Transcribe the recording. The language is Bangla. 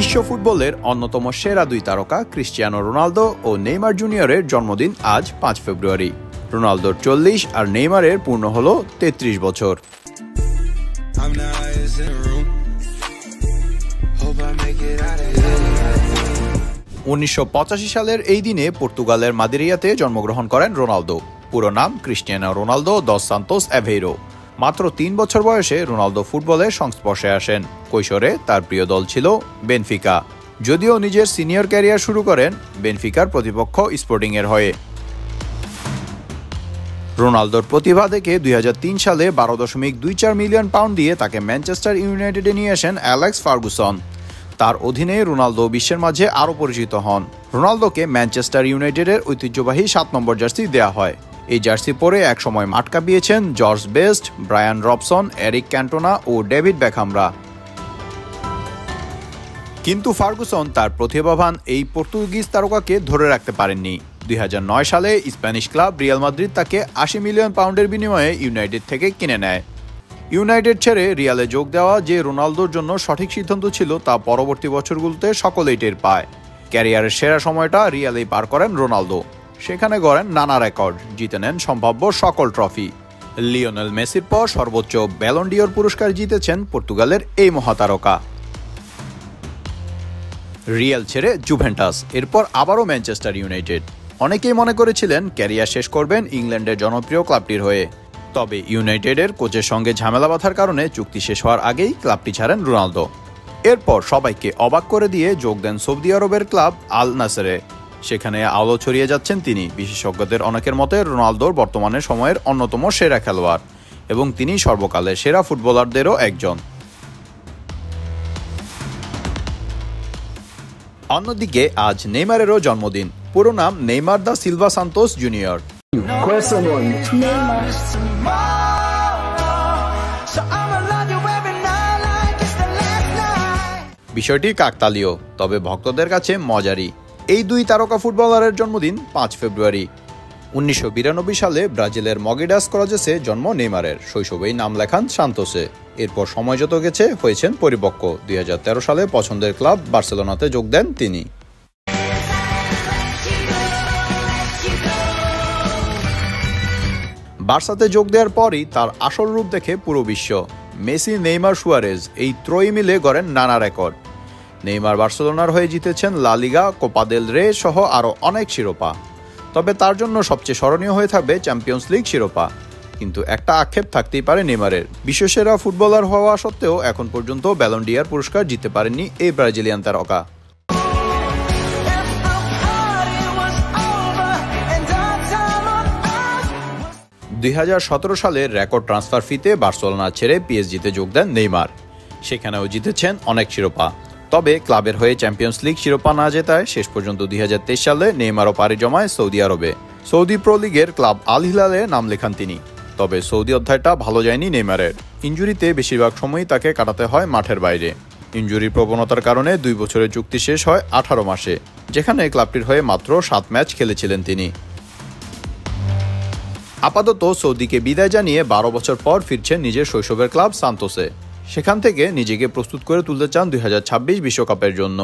বিশ্ব ফুটবলের অন্যতম সেরা দুই তারকা ক্রিস্টিয়ানো রোনালদো ও নেইমার জুনিয়রের জন্মদিন আজ ৫ ফেব্রুয়ারি। রোনালদোর ৪০ আর নেইমারের পূর্ণ হল ৩৩ বছর। ১৯৮৫ সালের এই দিনে পর্তুগালের মাদেরিয়াতে জন্মগ্রহণ করেন রোনালদো। পুরো নাম ক্রিস্টিয়ানো রোনালদো দস সান্তোস অ্যাভেইরো। মাত্র ৩ বছর বয়সে রোনালদো ফুটবলের সংস্পর্শে আসেন। কৈশোরে তার প্রিয় দল ছিল বেনফিকা, যদিও নিজের সিনিয়র ক্যারিয়ার শুরু করেন বেনফিকার প্রতিপক্ষ স্পোর্টিংয়ের হয়ে। রোনালদোর প্রতিভা দেখে ২০০৩ সালে ১২.২৪ মিলিয়ন পাউন্ড দিয়ে তাকে ম্যানচেস্টার ইউনাইটেডে নিয়ে আসেন অ্যালেক্স ফার্গুসন। তার অধীনে রোনালদো বিশ্বের মাঝে আরও পরিচিত হন। রোনালদোকে ম্যানচেস্টার ইউনাইটেডের ঐতিহ্যবাহী ৭ নম্বর জার্সি দেওয়া হয়। এই জার্সি পরে একসময় মাঠ কাঁপিয়েছেন George Best, Bryan Robson, Eric Cantona ও ডেভিড বেকহামরা। কিন্তু ফার্গুসন তার প্রতিভাবান এই পর্তুগিজ তারকাকে ধরে রাখতে পারেননি। ২০০৯ সালে স্প্যানিশ ক্লাব রিয়াল মাদ্রিদ তাকে ৮০ মিলিয়ন পাউন্ডের বিনিময়ে ইউনাইটেড থেকে কিনে নেয়। ইউনাইটেড ছেড়ে রিয়ালে যোগ দেওয়া যে রোনালদোর জন্য সঠিক সিদ্ধান্ত ছিল তা পরবর্তী বছরগুলোতে সকলেই টের পায়। ক্যারিয়ারের সেরা সময়টা রিয়ালেই পার করেন রোনালদো। সেখানে গড়েন নানা রেকর্ড, জিতে নেন সম্ভাব্য সকল ট্রফি। লিওনেল মেসির পর সর্বোচ্চ ব্যালন ডিওর পুরস্কার জিতেছেন পর্তুগালের এই মহাতারকা। রিয়াল ছেড়ে জুভেন্টাস, এরপর আবারও ম্যানচেস্টার ইউনাইটেড। অনেকেই মনে করেছিলেন ক্যারিয়ার শেষ করবেন ইংল্যান্ডের জনপ্রিয় ক্লাবটির হয়ে। তবে ইউনাইটেডের কোচের সঙ্গে ঝামেলা বাঁধার কারণে চুক্তি শেষ হওয়ার আগেই ক্লাবটি ছাড়েন রোনালদো। এরপর সবাইকে অবাক করে দিয়ে যোগ দেন সৌদি আরবের ক্লাব আল নাসেরে। সেখানে আলো ছড়িয়ে যাচ্ছেন তিনি। বিশেষজ্ঞদের অনেকের মতে রোনালদোর বর্তমানে সময়ের অন্যতম সেরা খেলোয়াড় এবং তিনি সর্বকালের সেরা ফুটবলারদেরও একজন। অন্যদিকে আজ নেইমারেরও জন্মদিন। পুরো নাম Neymar da Silva Santos junior. বিষয়টি কাকতালীয়, তবে ভক্তদের কাছে মজারই। এই দুই তারকা ফুটবলারের জন্মদিন ৫ ফেব্রুয়ারি। ১৯৯২ সালে ব্রাজিলের মগিডাস ক্রজেসে জন্ম নেইমারের। শৈশবেই নাম লেখান সান্তোসে। এরপর সময় যত গেছে হয়েছেন পরিপক্ক। ২০১৩ সালে পছন্দের ক্লাব বার্সেলোনাতে যোগ দেন তিনি। বার্সাতে যোগ দেওয়ার পরই তার আসল রূপ দেখে পুরো বিশ্ব। মেসি, নেইমার, সুয়ারেজ এই ত্রয়ী মিলে গড়েন নানা রেকর্ড। নেইমার বার্সেলোনার হয়ে জিতেছেন লা লিগা, কোপা দেল রে সহ আরও অনেক শিরোপা। তবে তার জন্য সবচেয়ে স্মরণীয় হয়ে থাকবে চ্যাম্পিয়ন্স লিগ শিরোপা। কিন্তু একটা আক্ষেপ থাকতেই পারে নেইমারের। বিশ্বসেরা ফুটবলার হওয়া সত্ত্বেও এখন পর্যন্ত ব্যালন ডিওর পুরস্কার জিততে পারেননি এই ব্রাজিলিয়ান তারকা। ২০১৭ সালের রেকর্ড ট্রান্সফার ফিতে বার্সেলোনা ছেড়ে পিএসজিতে যোগ দেন নেইমার। সেখানেও জিতেছেন অনেক শিরোপা। তবে ক্লাবের হয়ে চ্যাম্পিয়ন্স লিগ শিরোপা না জেতায় শেষ পর্যন্ত ২০২৩ সালে নেইমারও পাড়ি জমায় সৌদি আরবে। সৌদি প্রো লিগের ক্লাব আল হিলালে নাম লেখান তিনি। তবে সৌদি অধ্যায়টা ভালো যায়নি নেইমারের। ইনজুরিতে বেশিরভাগ সময়ই তাকে কাটাতে হয় মাঠের বাইরে। ইনজুরির প্রবণতার কারণে ২ বছরের চুক্তি শেষ হয় ১৮ মাসে, যেখানে ক্লাবটির হয়ে মাত্র ৭ ম্যাচ খেলেছিলেন তিনি। আপাতত সৌদিকে বিদায় জানিয়ে ১২ বছর পর ফিরছেন নিজের শৈশবের ক্লাব সান্তোসে। সেখান থেকে নিজেকে প্রস্তুত করে তুলতে চান ২০২৬ বিশ্বকাপের জন্য।